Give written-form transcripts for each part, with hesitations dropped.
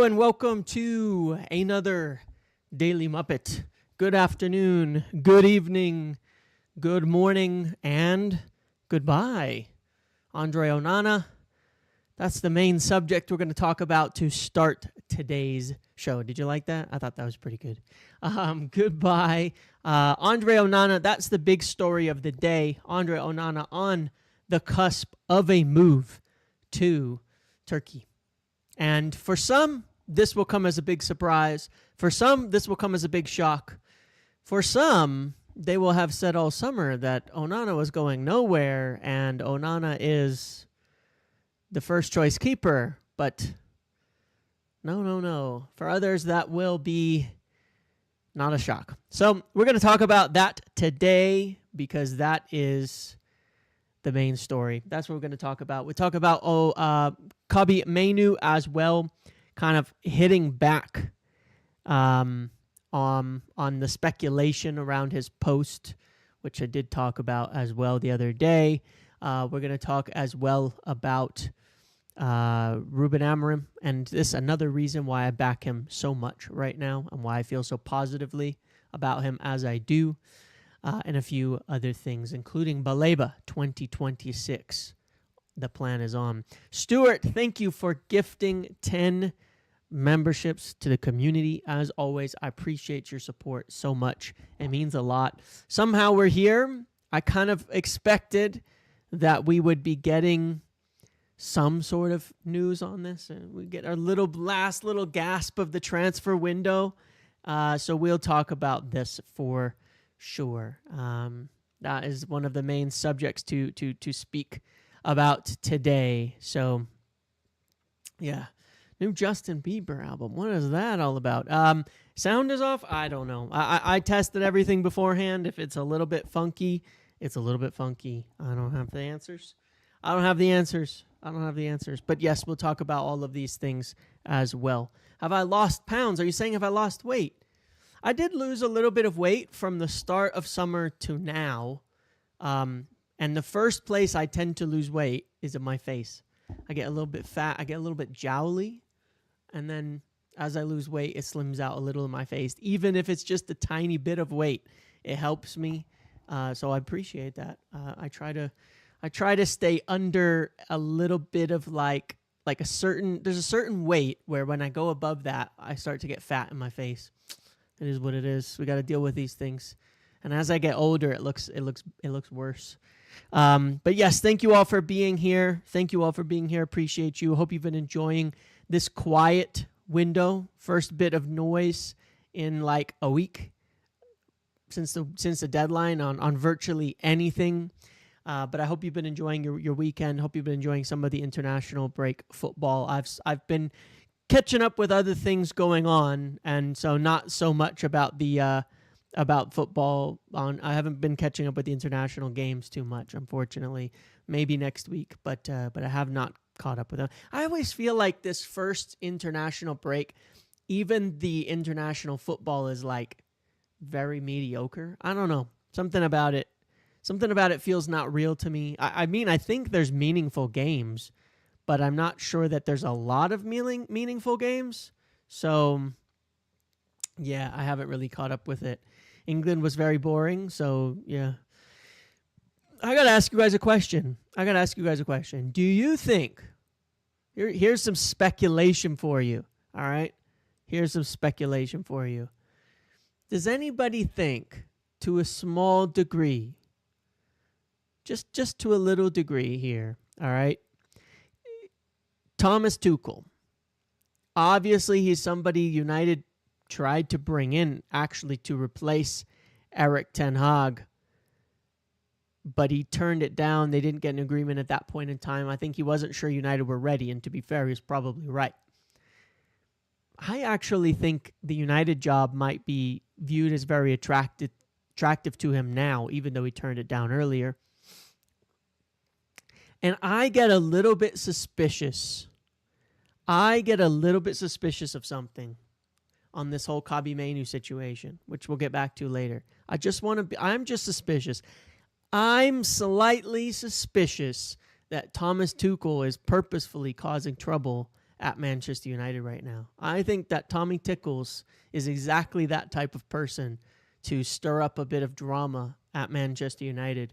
Hello and welcome to another Daily Muppet. Good afternoon, good evening, good morning, and goodbye. Andre Onana, that's the main subject we're going to talk about to start today's show. Did you like that? I thought that was pretty good. Goodbye. Andre Onana, that's the big story of the day. Andre Onana on the cusp of a move to Turkey. And for some, this will come as a big surprise. For some, this will come as a big shock. For some, they will have said all summer that Onana was going nowhere and Onana is the first choice keeper. But no. For others, that will be not a shock. So we're going to talk about that today because that is the main story. That's what we're going to talk about. We talk about Mainoo as well, kind of hitting back on the speculation around his post, which I did talk about as well the other day. We're going to talk as well about Ruben Amorim, and this is another reason why I back him so much right now and why I feel so positively about him as I do. And a few other things, including Baleba 2026. The plan is on. Stuart, thank you for gifting 10 memberships to the community. As always, I appreciate your support so much. It means a lot. Somehow we're here. I kind of expected that we would be getting some sort of news on this. We get our last little gasp of the transfer window. So we'll talk about this for sure. That is one of the main subjects to speak about today. So, yeah. New Justin Bieber album. What is that all about? Sound is off? I don't know. I tested everything beforehand. If it's a little bit funky, it's a little bit funky. I don't have the answers. But yes, we'll talk about all of these things as well. Have I lost pounds? Are you saying have I lost weight? I did lose a little bit of weight from the start of summer to now. And the first place I tend to lose weight is in my face. I get a little bit fat. I get a little bit jowly. And then as I lose weight, it slims out a little in my face. Even if it's just a tiny bit of weight, it helps me. So I appreciate that. I try to stay under a little bit of there's a certain weight where when I go above that, I start to get fat in my face. It is what it is. We got to deal with these things. And as I get older, it looks worse. But yes, thank you all for being here. Appreciate you. Hope you've been enjoying this quiet window. First bit of noise in like a week since the deadline on virtually anything. But I hope you've been enjoying your weekend. Hope you've been enjoying some of the international break football. I've been catching up with other things going on, and so not so much about the about football. I haven't been catching up with the international games too much, unfortunately. Maybe next week, but I have not caught up with them. I always feel like this first international break, even the international football is like very mediocre. I don't know. Something about it feels not real to me. I mean, I think there's meaningful games, but I'm not sure that there's a lot of meaningful games. So, yeah, I haven't really caught up with it. England was very boring, so, yeah. I got to ask you guys a question. Do you think... Here's some speculation for you, all right? Does anybody think, to a small degree, just to a little degree here, all right? Thomas Tuchel. Obviously, he's somebody United tried to bring in actually to replace Erik ten Hag, but he turned it down. They didn't get an agreement at that point in time. I think he wasn't sure United were ready, and to be fair, he's probably right. I actually think the United job might be viewed as very attractive to him now, even though he turned it down earlier. And I get a little bit suspicious. Of something on this whole Mainoo situation, which we'll get back to later. I'm just suspicious. I'm slightly suspicious that Thomas Tuchel is purposefully causing trouble at Manchester United right now. I think that Tommy Tickles is exactly that type of person to stir up a bit of drama at Manchester United,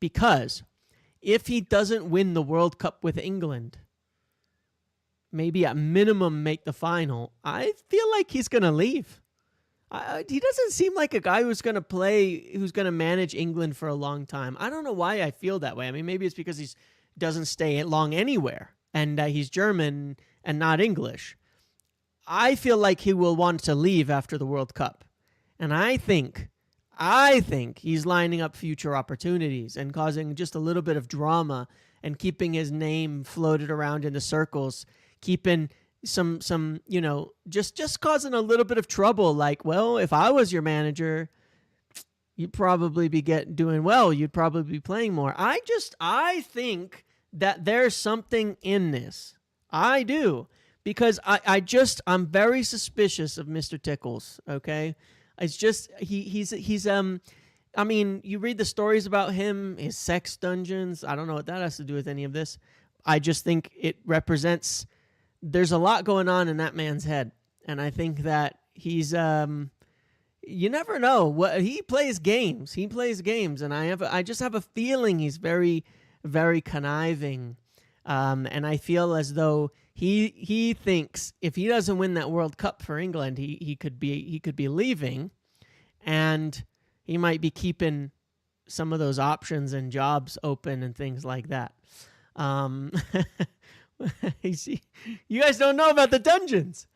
because if he doesn't win the World Cup with England, maybe at minimum make the final, I feel like he's going to leave. He doesn't seem like a guy who's going to manage England for a long time. I don't know why I feel that way. I mean, maybe it's because he doesn't stay long anywhere, and he's German and not English. I feel like he will want to leave after the World Cup. And I think he's lining up future opportunities and causing just a little bit of drama and keeping his name floated around in the circles, keeping some just causing a little bit of trouble. Like, well, if I was your manager, you'd probably be doing well. You'd probably be playing more. I think that there's something in this. I do. Because I'm very suspicious of Mr. Tickles, okay? It's just he's I mean, you read the stories about him, his sex dungeons. I don't know what that has to do with any of this. I just think it represents, there's a lot going on in that man's head. And I think that he's you never know what he plays games. He plays games, and I just have a feeling he's very, very conniving. And I feel as though he thinks if he doesn't win that World Cup for England, he could be leaving, and he might be keeping some of those options and jobs open and things like that. You guys don't know about the dungeons.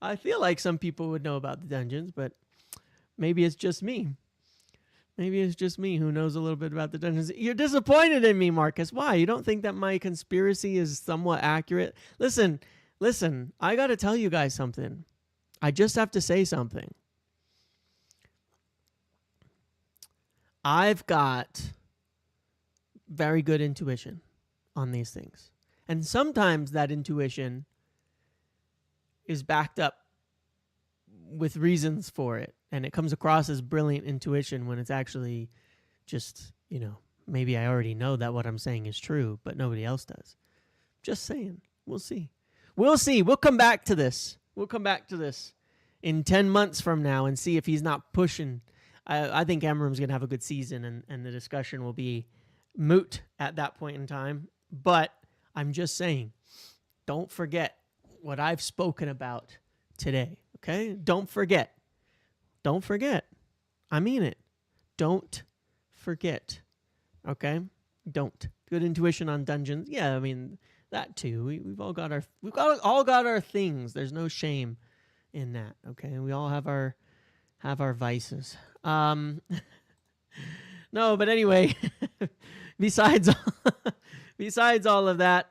I feel like some people would know about the dungeons, but maybe it's just me. Maybe it's just me who knows a little bit about the dungeons. You're disappointed in me, Marcus. Why? You don't think that my conspiracy is somewhat accurate? Listen, I got to tell you guys something. I just have to say something. I've got very good intuition on these things. And sometimes that intuition is backed up with reasons for it. And it comes across as brilliant intuition when it's actually just, maybe I already know that what I'm saying is true, but nobody else does. Just saying. We'll see. We'll come back to this. In 10 months from now and see if he's not pushing. I think Amram's going to have a good season, and the discussion will be moot at that point in time. But I'm just saying, don't forget what I've spoken about today, okay? Don't forget. I mean it. Don't forget, okay? Don't. Good intuition on dungeons. Yeah, I mean, that too. We've all got our things. There's no shame in that, okay? We all have our vices. No, but anyway, besides all of that,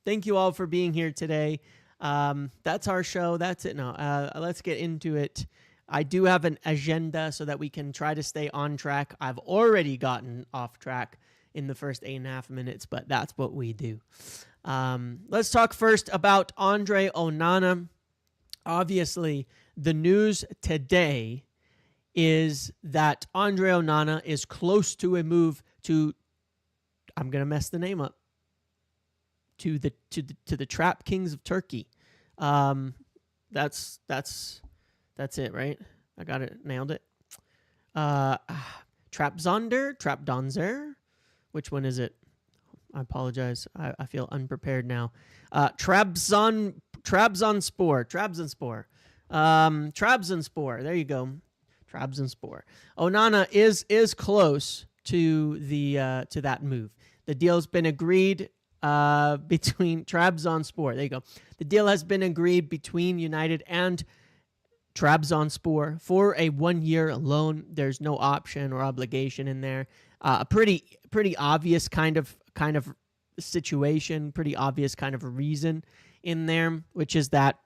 thank you all for being here today. That's our show. That's it. No, let's get into it. I do have an agenda so that we can try to stay on track. I've already gotten off track in the first 8.5 minutes, but that's what we do. Let's talk first about Andre Onana. Obviously, the news today is that Andre Onana is close to a move to, I'm going to mess the name up, to the Trap Kings of Turkey. That's it, right? I got it, nailed it. Trabzonspor. Which one is it? I apologize. I feel unprepared now. Trabzonspor. There you go. Trabzonspor. Onana is close to that move. The deal's been agreed between Trabzonspor. There you go. The deal has been agreed between United and Trabzonspor for a 1-year loan. There's no option or obligation in there. A pretty obvious kind of situation, pretty obvious kind of a reason in there, which is that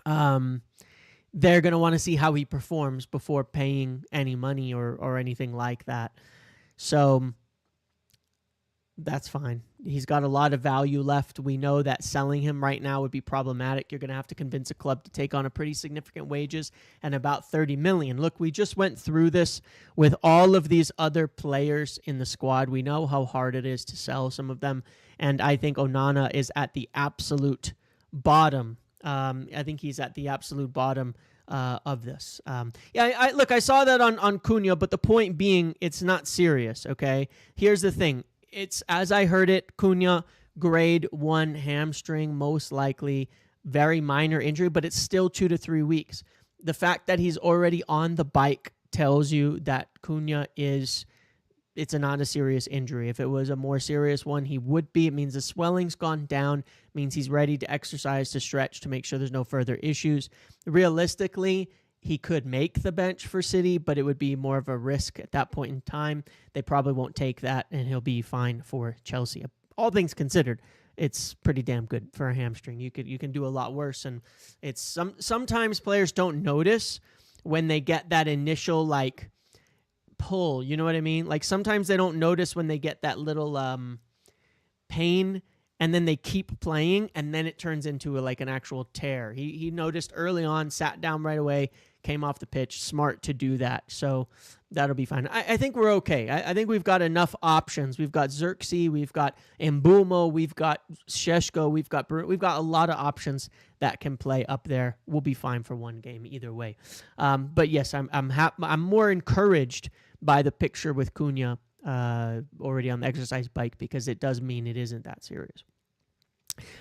they're going to want to see how he performs before paying any money or anything like that. So that's fine. He's got a lot of value left. We know that selling him right now would be problematic. You're going to have to convince a club to take on a pretty significant wages and about 30 million. Look, we just went through this with all of these other players in the squad. We know how hard it is to sell some of them. And I think Onana is at the absolute bottom. I think he's at the absolute bottom of this. I saw that on Cunha, but the point being, it's not serious, okay? Here's the thing. It's, as I heard it, Cunha, grade 1 hamstring, most likely, very minor injury, but it's still 2 to 3 weeks. The fact that he's already on the bike tells you that Cunha it's not a serious injury. If it was a more serious one, he would be. It means the swelling's gone down. It means he's ready to exercise, to stretch, to make sure there's no further issues. Realistically, he could make the bench for City, but it would be more of a risk at that point in time. They probably won't take that, and he'll be fine for Chelsea. All things considered, it's pretty damn good for a hamstring. You can do a lot worse, and it's sometimes players don't notice when they get that initial pull, you know what I mean? Like sometimes they don't notice when they get that little pain, and then they keep playing, and then it turns into an actual tear. He noticed early on, sat down right away, came off the pitch. Smart to do that, so that'll be fine. I think we're okay. I think we've got enough options. We've got Xerxes, we've got Mbumo, we've got Sheshko, we've got a lot of options that can play up there. We'll be fine for one game either way. But yes, I'm more encouraged by the picture with Cunha already on the exercise bike, because it does mean it isn't that serious.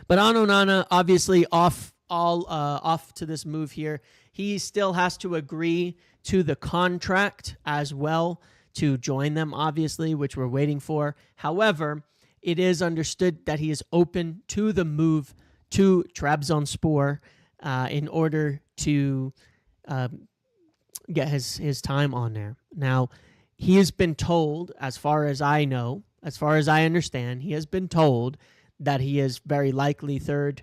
But on Onana, obviously off to this move here. He still has to agree to the contract as well to join them, obviously, which we're waiting for. However, it is understood that he is open to the move to Trabzonspor in order to get his time on there. Now, he has been told, as far as I know, as far as I understand, he has been told that he is very likely third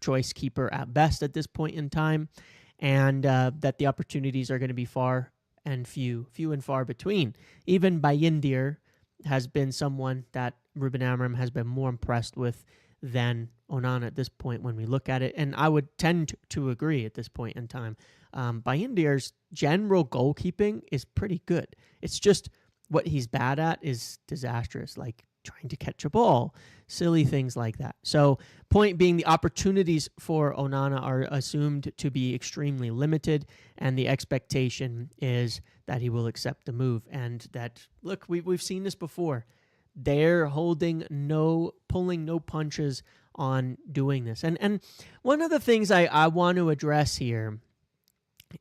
choice keeper at best at this point in time, and that the opportunities are going to be few and far between. Even Bayindir has been someone that Ruben Amorim has been more impressed with than Onana at this point when we look at it, and I would tend to agree at this point in time. Bayindir's general goalkeeping is pretty good. It's just what he's bad at is disastrous, like trying to catch a ball, silly things like that. So point being, the opportunities for Onana are assumed to be extremely limited, and the expectation is that he will accept the move. And that, look, we've seen this before. They're pulling no punches on doing this. And one of the things I want to address here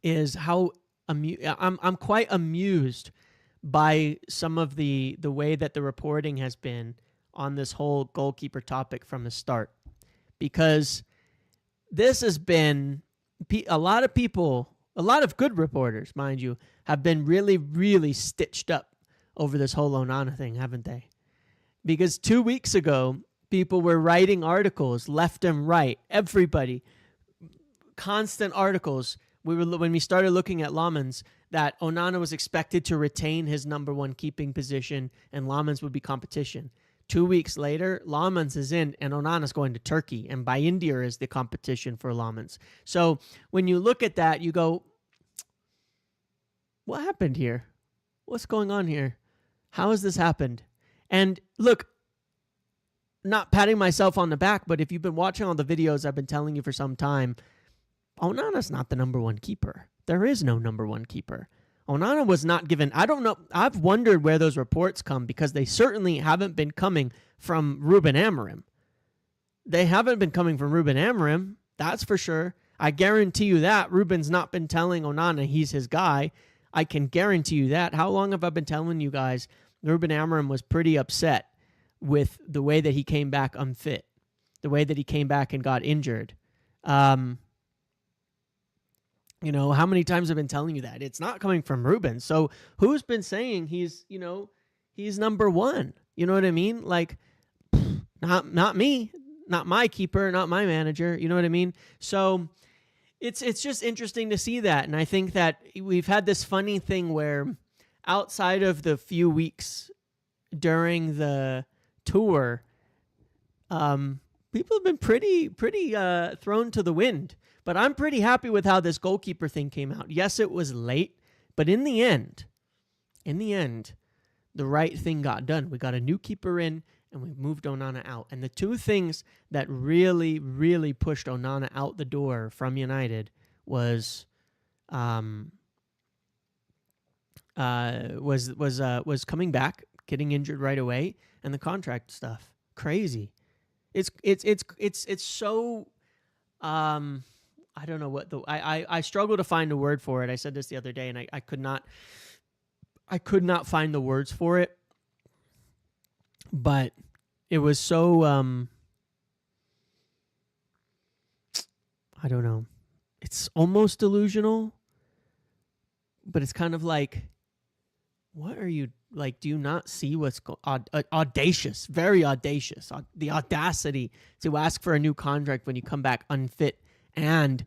is how I'm quite amused by some of the way that the reporting has been on this whole goalkeeper topic from the start, because this has been a lot of people, a lot of good reporters, mind you, have been really, really stitched up over this whole Onana thing, haven't they? Because 2 weeks ago, people were writing articles left and right, everybody, constant articles. When we started looking at Lamens, that Onana was expected to retain his number one keeping position and Lamens would be competition. 2 weeks later, Lamens is in and Onana's going to Turkey, and Bayindir is the competition for Lamens. So when you look at that, you go, what happened here? What's going on here? How has this happened? And look, not patting myself on the back, but if you've been watching all the videos I've been telling you for some time, Onana's not the number one keeper. There is no number one keeper. Onana was not given, I don't know, I've wondered where those reports come, because they certainly haven't been coming from Ruben Amorim. They haven't been coming from Ruben Amorim, that's for sure. I guarantee you that. Ruben's not been telling Onana he's his guy. I can guarantee you that. How long have I been telling you guys Ruben Amorim was pretty upset with the way that he came back unfit, the way that he came back and got injured? How many times I've been telling you that? It's not coming from Ruben. So who's been saying he's number one? You know what I mean? Like, not me, not my keeper, not my manager. You know what I mean? So it's just interesting to see that. And I think that we've had this funny thing where outside of the few weeks during the tour, people have been pretty thrown to the wind. But I'm pretty happy with how this goalkeeper thing came out. Yes, it was late, but in the end, the right thing got done. We got a new keeper in, and we moved Onana out. And the two things that really, really pushed Onana out the door from United was coming back, getting injured right away, and the contract stuff. Crazy. It's so I don't know what I struggle to find a word for it. I said this the other day, and I could not find the words for it. But it was so I don't know. It's almost delusional, but it's kind of like, what are you like? Do you not see what's audacious? Very audacious. The audacity to ask for a new contract when you come back unfit and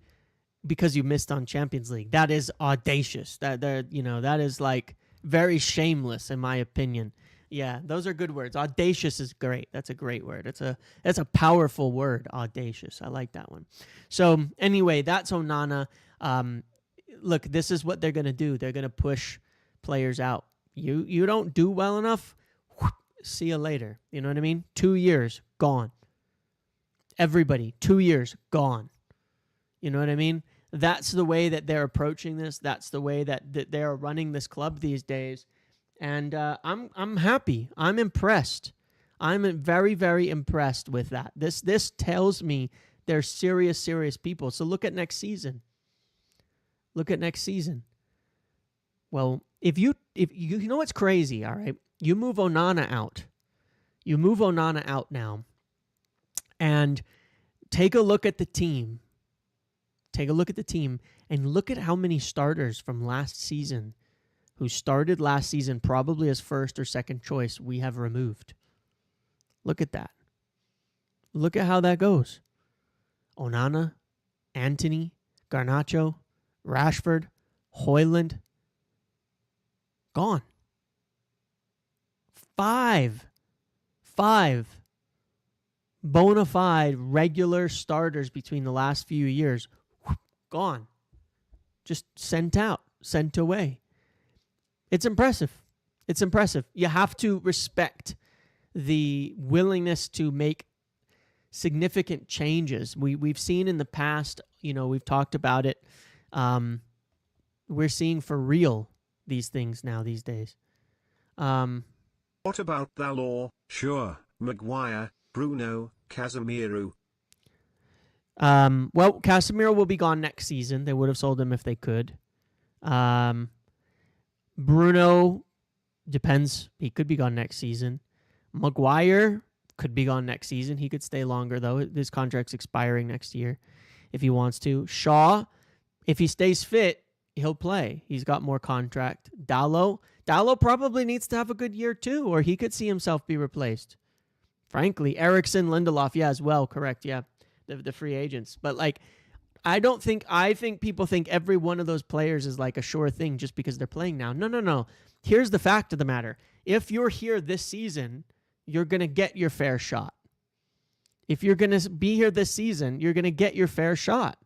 because you missed on Champions League. That is audacious. That is like very shameless in my opinion. Yeah, those are good words. Audacious is great. That's a great word. That's a powerful word, audacious. I like that one. So anyway, that's Onana. Look, this is what they're going to do. They're going to push players out. You don't do well enough, see you later. You know what I mean? 2 years, gone. Everybody, 2 years, gone. You know what I mean? That's the way that they're approaching this. That's the way that they're running this club these days. And I'm happy. I'm impressed. I'm very, very impressed with that. This tells me they're serious people. So look at next season. Well, if you know what's crazy, all right? You move Onana out. You move Onana out now. And take a look at the team. Take a look at the team and look at how many starters from last season who started last season probably as first or second choice we have removed. Look at that. Look at how that goes. Onana, Antony, Garnacho, Rashford, Højlund, gone. Five bona fide regular starters between the last few years, gone. Just sent out, sent away. It's impressive. It's impressive. You have to respect the willingness to make significant changes. We've seen in the past, we've talked about it. We're seeing for real these things now these days. What about Dalot, Shaw, Maguire, Bruno, Casemiro? Well, Casemiro will be gone next season. They would have sold him if they could. Bruno, depends. He could be gone next season. Maguire could be gone next season. He could stay longer, though. His contract's expiring next year if he wants to. Shaw, if he stays fit, he'll play. He's got more contract. Dalot probably needs to have a good year, too, or he could see himself be replaced. Frankly, Eriksson, Lindelof, as well, correct, yeah. The free agents. But, I think people think every one of those players is like a sure thing just because they're playing now. No. Here's the fact of the matter. If you're here this season, you're going to get your fair shot. If you're going to be here this season, you're going to get your fair shot.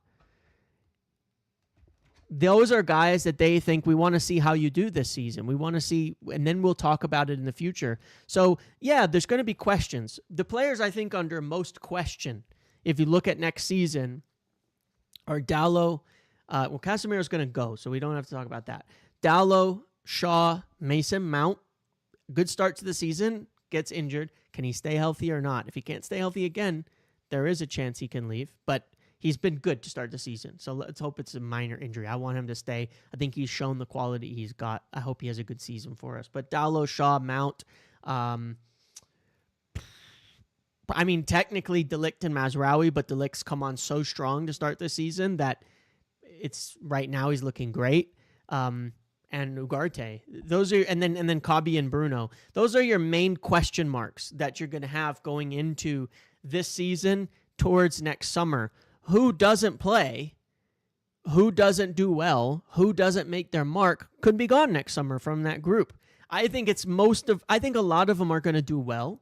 Those are guys that they think we want to see how you do this season. We want to see, and then we'll talk about it in the future. So, yeah, there's going to be questions. The players I think under most question, if you look at next season, are Dalot. Casemiro's going to go, so we don't have to talk about that. Dalot, Shaw, Mason Mount, good start to the season, gets injured. Can he stay healthy or not? If he can't stay healthy again, there is a chance he can leave, but he's been good to start the season, so let's hope it's a minor injury. I want him to stay. I think he's shown the quality he's got. I hope he has a good season for us. But Dalot, Shaw, Mount, technically De Ligt and Mazraoui, but De Ligt's come on so strong to start the season that it's right now he's looking great. And Ugarte, and then Kabi and Bruno. Those are your main question marks that you're going to have going into this season towards next summer. Who doesn't play? Who doesn't do well? Who doesn't make their mark? Could be gone next summer from that group. I think a lot of them are going to do well.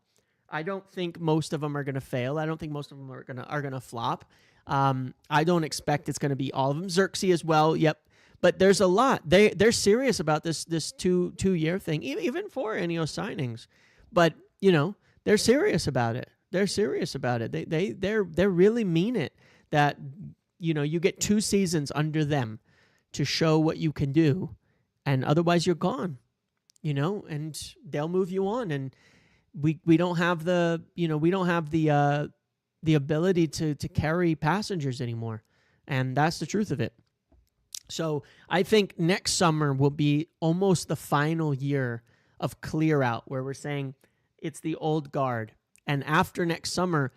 I don't think most of them are going to fail. I don't think most of them are going to flop. I don't expect it's going to be all of them. Xerxes as well. Yep. But there's a lot. They're serious about this two-year thing, even for Ineos signings. But, they're serious about it. They're serious about it. They really mean it. That, you know, you get 2 seasons under them to show what you can do, and otherwise you're gone. You know, and they'll move you on. And we don't have the ability to carry passengers anymore, and that's the truth of it. So I think next summer will be almost the final year of clear out, where we're saying it's the old guard. And after next summer,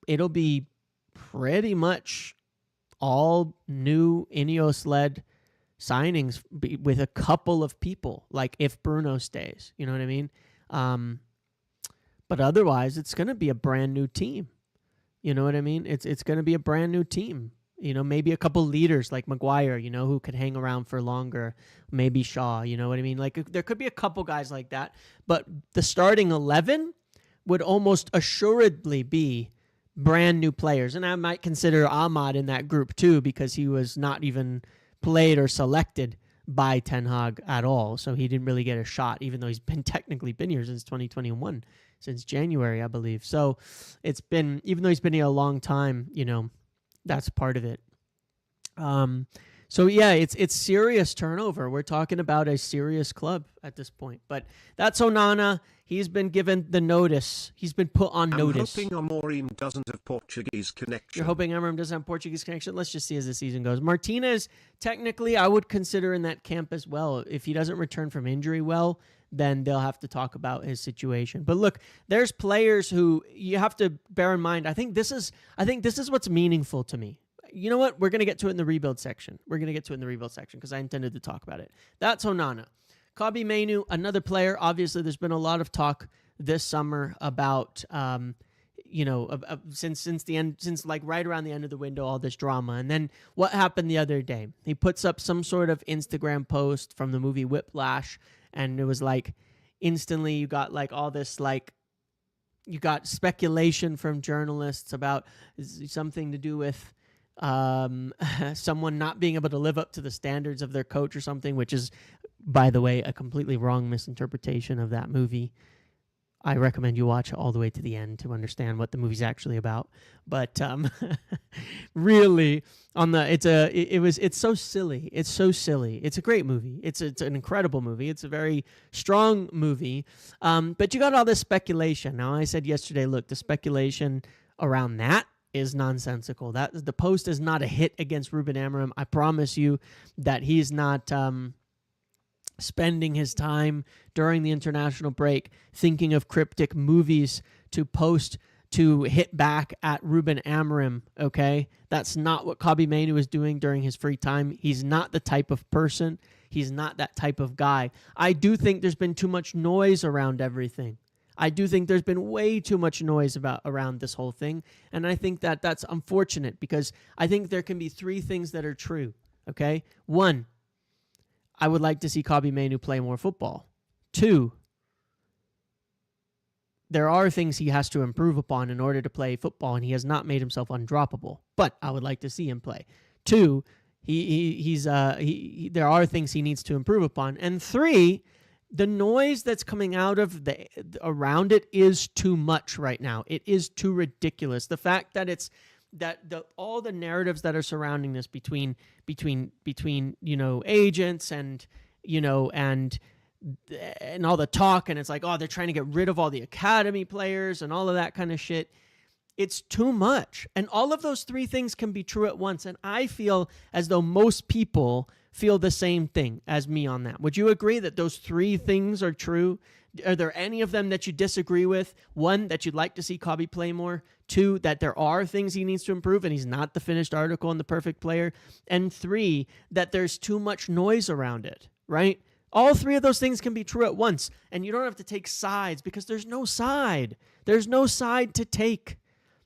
it'll be pretty much all new Ineos-led signings with a couple of people, like if Bruno stays. You know what I mean? But otherwise, it's going to be a brand new team. You know what I mean? It's going to be a brand new team. You know, maybe a couple leaders like Maguire, you know, who could hang around for longer. Maybe Shaw, you know what I mean? Like, there could be a couple guys like that. But the starting 11 would almost assuredly be brand new players. And I might consider Ahmad in that group too, because he was not even played or selected by Ten Hag at all. So he didn't really get a shot, even though he's technically been here since 2021, since January, I believe. So it's been, even though he's been here a long time, you know, that's part of it. So yeah, it's serious turnover. We're talking about a serious club at this point. But that's Onana. He's been given the notice. He's been put on notice. I'm hoping Amorim doesn't have Portuguese connection. You're hoping Amorim doesn't have Portuguese connection? Let's just see as the season goes. Martinez, technically, I would consider in that camp as well. If he doesn't return from injury well, then they'll have to talk about his situation. But look, there's players who you have to bear in mind. I think this is what's meaningful to me. You know what? We're going to get to it in the rebuild section. Because I intended to talk about it. That's Onana. Kobbie Mainoo, another player. Obviously, there's been a lot of talk this summer about, since like right around the end of the window, all this drama. And then what happened the other day? He puts up some sort of Instagram post from the movie Whiplash, and it was like instantly you got like all this like, you got speculation from journalists about something to do with someone not being able to live up to the standards of their coach or something, which is, by the way, a completely wrong misinterpretation of that movie. I recommend you watch it all the way to the end to understand what the movie's actually about. But really, it's so silly. It's so silly. It's a great movie. It's an incredible movie. It's a very strong movie. But you got all this speculation. Now, I said yesterday, look, the speculation around that is nonsensical. That the post is not a hit against Ruben Amorim. I promise you that he's not spending his time during the international break thinking of cryptic movies to post to hit back at Ruben Amorim, okay? That's not what Kobbie Mainoo is doing during his free time. He's not the type of person. He's not that type of guy. I do think there's been too much noise around everything. I do think there's been way too much noise around this whole thing, and I think that that's unfortunate because I think there can be 3 things that are true, okay? 1, I would like to see Kobbie Mainoo play more football. 2, there are things he has to improve upon in order to play football, and he has not made himself undroppable, but I would like to see him play. 2, there are things he needs to improve upon. And 3, the noise that's coming out of around it is too much right now. It is too ridiculous. The fact that all the narratives that are surrounding this between agents and all the talk, and it's like, oh, they're trying to get rid of all the academy players and all of that kind of shit. It's too much. And all of those 3 things can be true at once. And I feel as though most people feel the same thing as me on that. Would you agree that those 3 things are true? Are there any of them that you disagree with? 1, that you'd like to see Kobbie play more. 2, that there are things he needs to improve and he's not the finished article and the perfect player. And 3, that there's too much noise around it, right? All 3 of those things can be true at once. And you don't have to take sides because there's no side. There's no side to take.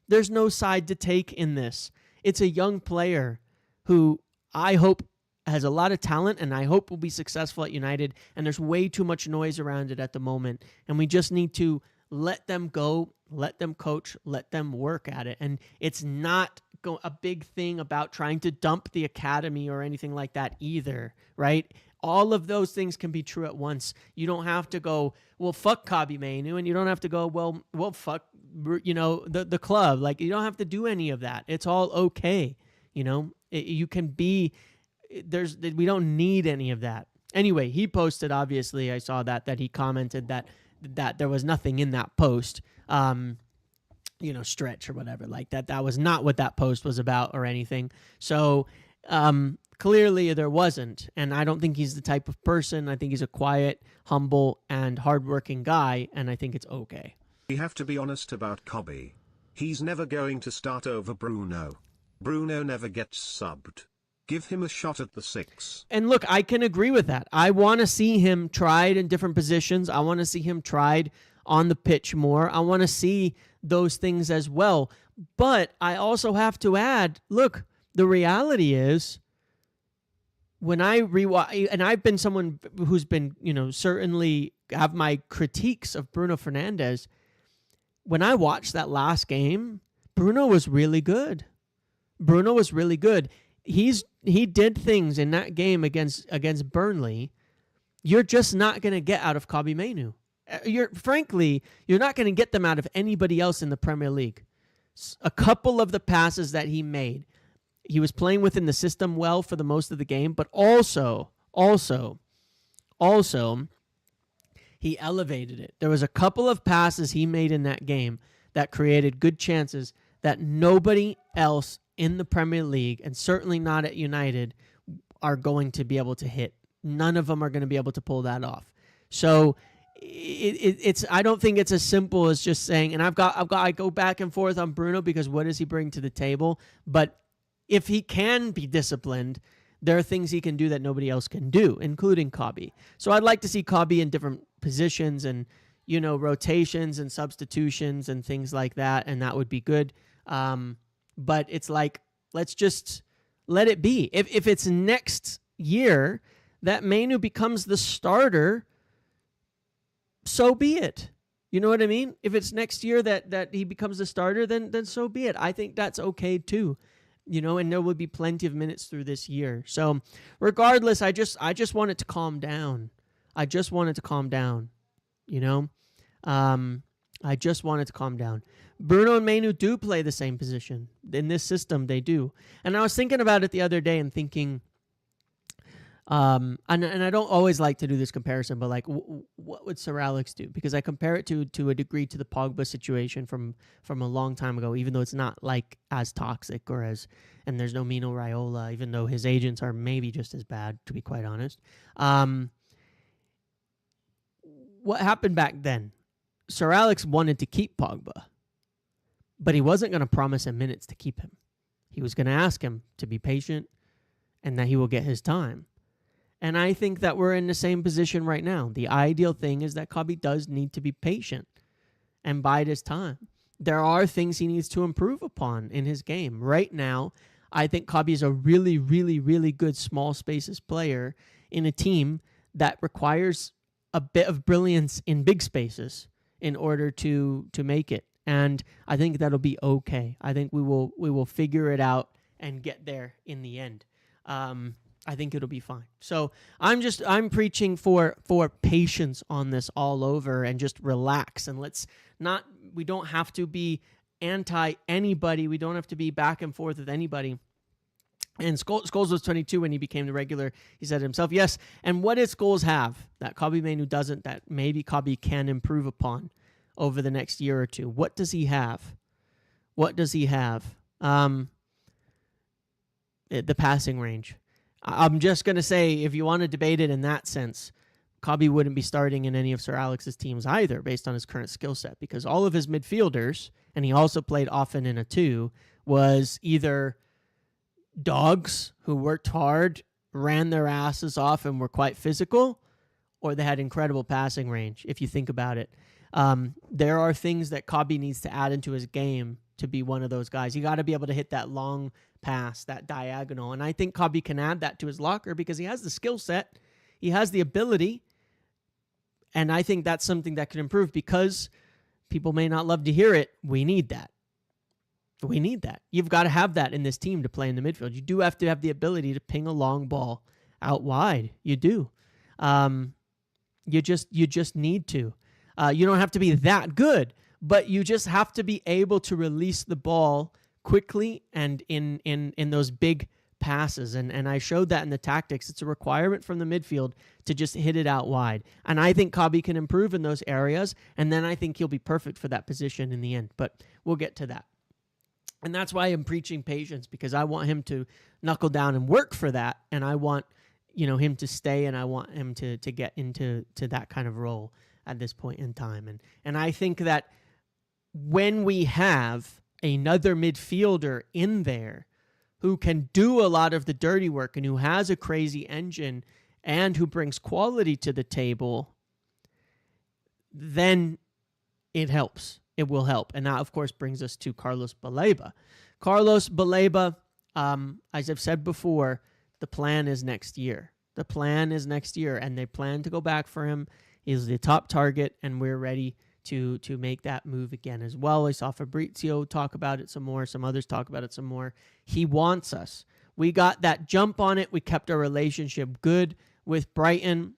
There's no side to take in this. It's a young player who I hope has a lot of talent and I hope will be successful at United. And there's way too much noise around it at the moment. And we just need to let them go, let them coach, let them work at it. And it's not a big thing about trying to dump the academy or anything like that either, right? All of those things can be true at once. You don't have to go, well, fuck Kabi Mainoo, and you don't have to go, well, fuck, the club. Like, you don't have to do any of that. It's all okay. You can be, we don't need any of that. Anyway, he posted, obviously, I saw that he commented that there was nothing in that post, stretch or whatever like that. That was not what that post was about or anything. So, clearly there wasn't, and I don't think he's the type of person. I think he's a quiet, humble, and hardworking guy, and I think it's okay. We have to be honest about Kabi. He's never going to start over Bruno. Bruno never gets subbed. Give him a shot at the 6. And look, I can agree with that. I want to see him tried in different positions. I want to see him tried on the pitch more. I want to see those things as well. But I also have to add, look, the reality is, when I rewatch, and I've been someone who's been, certainly have my critiques of Bruno Fernandes. When I watched that last game, Bruno was really good. He did things in that game against Burnley you're just not going to get out of Kabi Mainoo. Frankly, you're not going to get them out of anybody else in the Premier League. A couple of the passes that he made, he was playing within the system well for the most of the game, but also, he elevated it. There was a couple of passes he made in that game that created good chances that nobody else in the Premier League, and certainly not at United, are going to be able to hit. None of them are going to be able to pull that off. So it's I don't think it's as simple as just saying, and I go back and forth on Bruno because what does he bring to the table? But if he can be disciplined, there are things he can do that nobody else can do, including Kabi. So I'd like to see Kabi in different positions and, rotations and substitutions and things like that, and that would be good. But it's like, let's just let it be. If it's next year that Mainoo becomes the starter, so be it. You know what I mean? If it's next year that he becomes the starter, then so be it. I think that's okay too. And there will be plenty of minutes through this year. So regardless, I just want it to calm down. I just want it to calm down. I just want it to calm down. Bruno and Mainoo do play the same position. In this system, they do. And I was thinking about it the other day and thinking, and I don't always like to do this comparison, but like, what would Sir Alex do? Because I compare it to a degree to the Pogba situation from a long time ago, even though it's not like as toxic and there's no Mino Raiola, even though his agents are maybe just as bad, to be quite honest. What happened back then? Sir Alex wanted to keep Pogba, but he wasn't going to promise him minutes to keep him. He was going to ask him to be patient and that he will get his time. And I think that we're in the same position right now. The ideal thing is that Kabi does need to be patient and bide his time. There are things he needs to improve upon in his game. Right now, I think Kabi is a really, really, really good small spaces player in a team that requires a bit of brilliance in big spaces in order to make it. And I think that'll be okay. I think we will figure it out and get there in the end. I think it'll be fine. So I'm preaching for patience on this all over and just relax, and we don't have to be anti anybody. We don't have to be back and forth with anybody. And Scholes was 22 when he became the regular. He said himself, yes. And what did Scholes have that Kabi Mainoo doesn't, that maybe Kabi can improve upon over the next year or two? What does he have? The passing range. I'm just going to say, if you want to debate it in that sense, Kabi wouldn't be starting in any of Sir Alex's teams either, based on his current skill set, because all of his midfielders, and he also played often in a 2, was either dogs who worked hard, ran their asses off, and were quite physical, or they had incredible passing range, if you think about it. There are things that Kabi needs to add into his game to be one of those guys. You got to be able to hit that long pass, that diagonal. And I think Kabi can add that to his locker because he has the skill set. He has the ability. And I think that's something that can improve because people may not love to hear it. We need that. We need that. You've got to have that in this team to play in the midfield. You do have to have the ability to ping a long ball out wide. You do. You just need to. You don't have to be that good, but you just have to be able to release the ball quickly and in those big passes. And I showed that in the tactics. It's a requirement from the midfield to just hit it out wide. And I think Kabi can improve in those areas, and then I think he'll be perfect for that position in the end. But we'll get to that. And that's why I'm preaching patience, because I want him to knuckle down and work for that, and I want him to stay, and I want him to get into that kind of role at this point in time. And I think that when we have another midfielder in there who can do a lot of the dirty work and who has a crazy engine and who brings quality to the table, then it helps. It will help. And that, of course, brings us to Carlos Baleba. Carlos Baleba, as I've said before, the plan is next year. The plan is next year, and they plan to go back for him. He's the top target, and we're ready to make that move again as well. I saw Fabrizio talk about it some more. Some others talk about it some more. He wants us. We got that jump on it. We kept our relationship good with Brighton.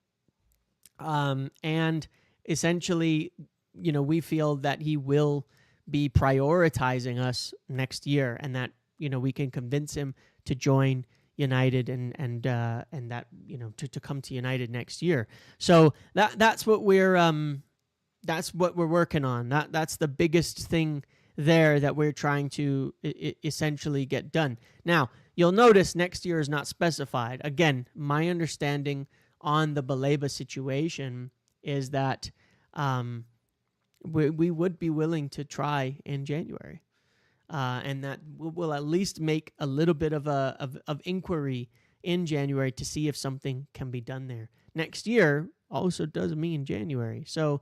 And essentially, we feel that he will be prioritizing us next year, and that, we can convince him to join United and that, to come to United next year. So that's what we're working on. That's the biggest thing there that we're trying to essentially get done. Now, you'll notice next year is not specified. Again, my understanding on the Baleba situation is that we would be willing to try in January, and that we'll at least make a little bit of inquiry in January to see if something can be done there. Next year also doesn't mean January, so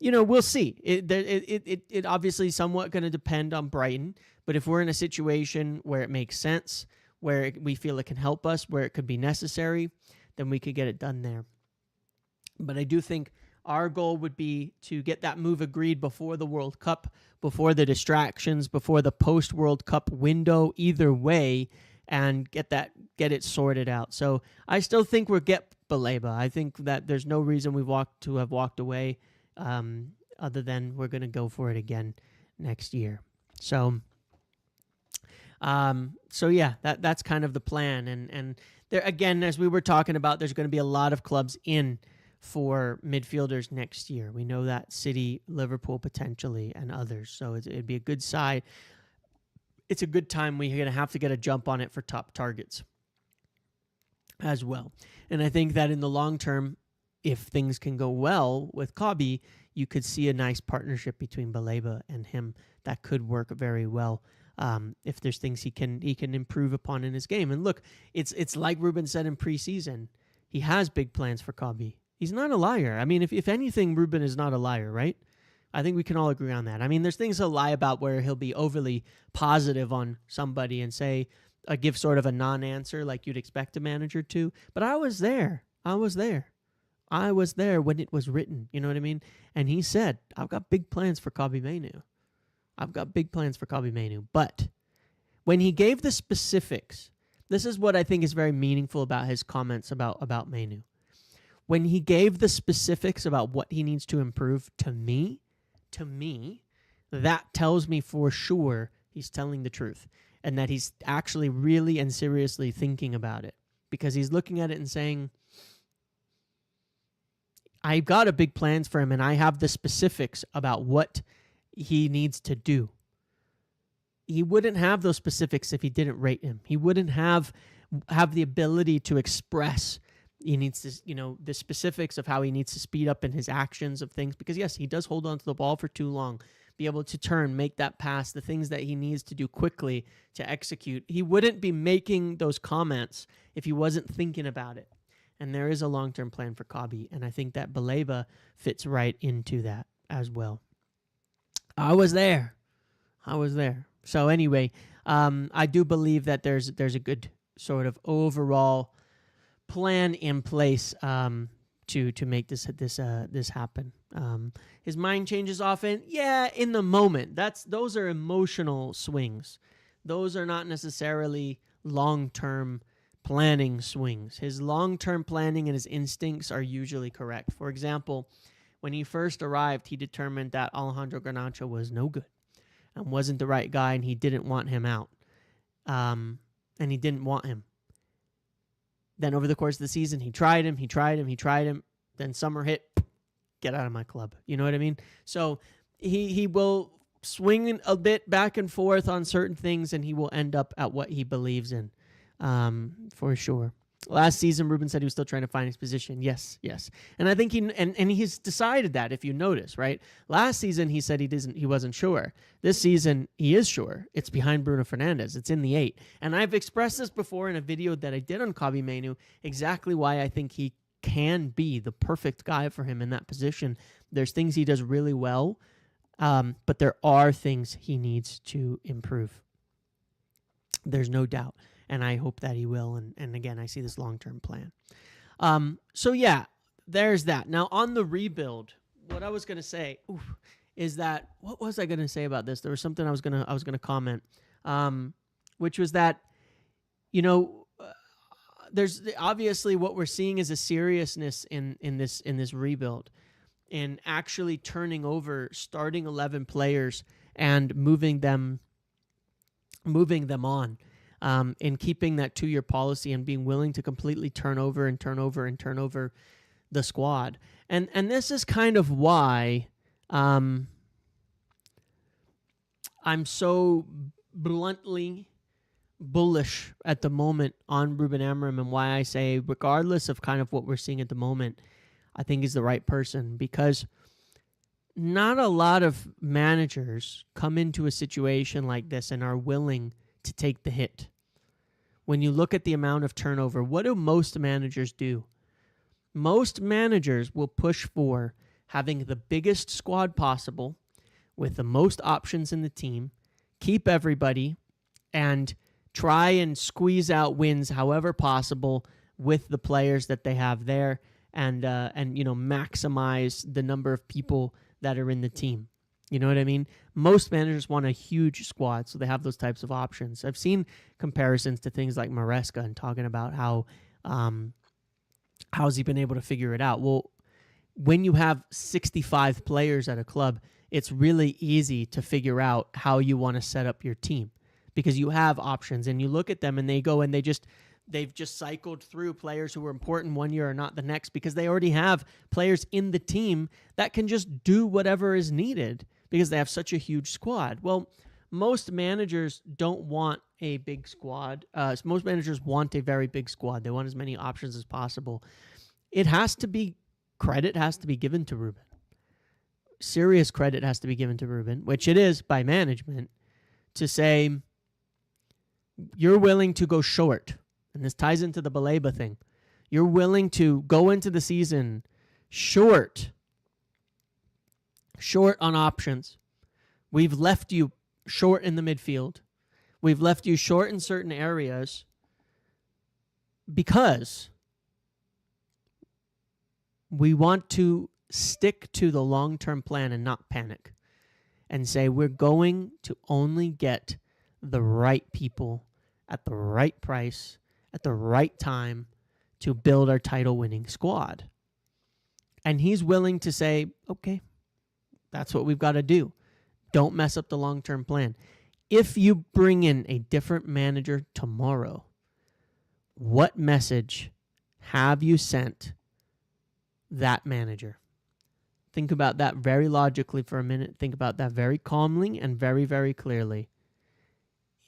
we'll see. It obviously somewhat going to depend on Brighton, but if we're in a situation where it makes sense, where we feel it can help us, where it could be necessary, then we could get it done there. But I do think our goal would be to get that move agreed before the World Cup, before the distractions, before the post-World Cup window, either way, and get it sorted out. So I still think we'll get Baleba. I think that there's no reason we've walked away, other than we're going to go for it again next year. So yeah, that's kind of the plan. And there again, as we were talking about, there's going to be a lot of clubs in for midfielders next year. We know that City, Liverpool potentially, and others. So it'd be a good side. It's a good time. We're going to have to get a jump on it for top targets as well. And I think that in the long term, if things can go well with Kabi, you could see a nice partnership between Baleba and him that could work very well. If there's things he can improve upon in his game. And look, it's like Ruben said in preseason, he has big plans for Kabi. He's not a liar. I mean, if anything, Ruben is not a liar, right? I think we can all agree on that. I mean, there's things he'll lie about where he'll be overly positive on somebody and say, give sort of a non-answer like you'd expect a manager to. But I was there. I was there when it was written. You know what I mean? And he said, I've got big plans for Kobbie Mainoo. But when he gave the specifics, this is what I think is very meaningful about his comments about Mainoo. When he gave the specifics about what he needs to improve, to me, that tells me for sure he's telling the truth and that he's actually really and seriously thinking about it, because he's looking at it and saying, I've got a big plans for him and I have the specifics about what he needs to do. He wouldn't have those specifics if he didn't rate him. He wouldn't have the ability to express. He needs to, the specifics of how he needs to speed up in his actions of things, because yes, he does hold on to the ball for too long, be able to turn, make that pass, the things that he needs to do quickly to execute. He wouldn't be making those comments if he wasn't thinking about it. And there is a long-term plan for Kabi, and I think that Baleba fits right into that as well. I was there. So anyway, I do believe that there's a good sort of overall plan in place to make this happen. His mind changes often. Yeah, in the moment. Those are emotional swings. Those are not necessarily long-term planning swings. His long-term planning and his instincts are usually correct. For example, when he first arrived, he determined that Alejandro Garnacho was no good and wasn't the right guy, and he didn't want him out. And he didn't want him. Then over the course of the season, he tried him. Then summer hit, get out of my club. You know what I mean? So he will swing a bit back and forth on certain things, and he will end up at what he believes in, for sure. Last season, Ruben said he was still trying to find his position. Yes. And I think he's decided that, if you notice, right? Last season, he said he wasn't sure. This season, he is sure. It's behind Bruno Fernandes. It's in the 8. And I've expressed this before in a video that I did on Kobbie Mainoo, exactly why I think he can be the perfect guy for him in that position. There's things he does really well, but there are things he needs to improve. There's no doubt. And I hope that he will. And again, I see this long-term plan. So yeah, there's that. Now on the rebuild, what I was going to say is that, what was I going to say about this? There was something I was going to comment, which was that, there's obviously what we're seeing is a seriousness in this rebuild, in actually turning over starting 11 players and moving them on. In keeping that 2-year policy and being willing to completely turn over the squad. And this is kind of why I'm so bluntly bullish at the moment on Ruben Amorim, and why I say, regardless of kind of what we're seeing at the moment, I think he's the right person, because not a lot of managers come into a situation like this and are willing to take the hit. When you look at the amount of turnover, what do most managers do? Most managers will push for having the biggest squad possible with the most options in the team, keep everybody, and try and squeeze out wins however possible with the players that they have there, and maximize the number of people that are in the team. You know what I mean? Most managers want a huge squad, so they have those types of options. I've seen comparisons to things like Maresca and talking about how's he been able to figure it out. Well, when you have 65 players at a club, it's really easy to figure out how you want to set up your team, because you have options, and you look at them and they go and they've just cycled through players who were important one year or not the next, because they already have players in the team that can just do whatever is needed, because they have such a huge squad. Well, most managers don't want a big squad. Most managers want a very big squad. They want as many options as possible. Credit has to be given to Ruben. Serious credit has to be given to Ruben, which it is by management, to say, you're willing to go short. And this ties into the Baleba thing. You're willing to go into the season short on options. We've left you short in the midfield. We've left you short in certain areas because we want to stick to the long-term plan and not panic, and say we're going to only get the right people at the right price at the right time to build our title-winning squad. And he's willing to say, okay, that's what we've got to do. Don't mess up the long-term plan. If you bring in a different manager tomorrow, what message have you sent that manager? Think about that very logically for a minute. Think about that very calmly and very, very clearly.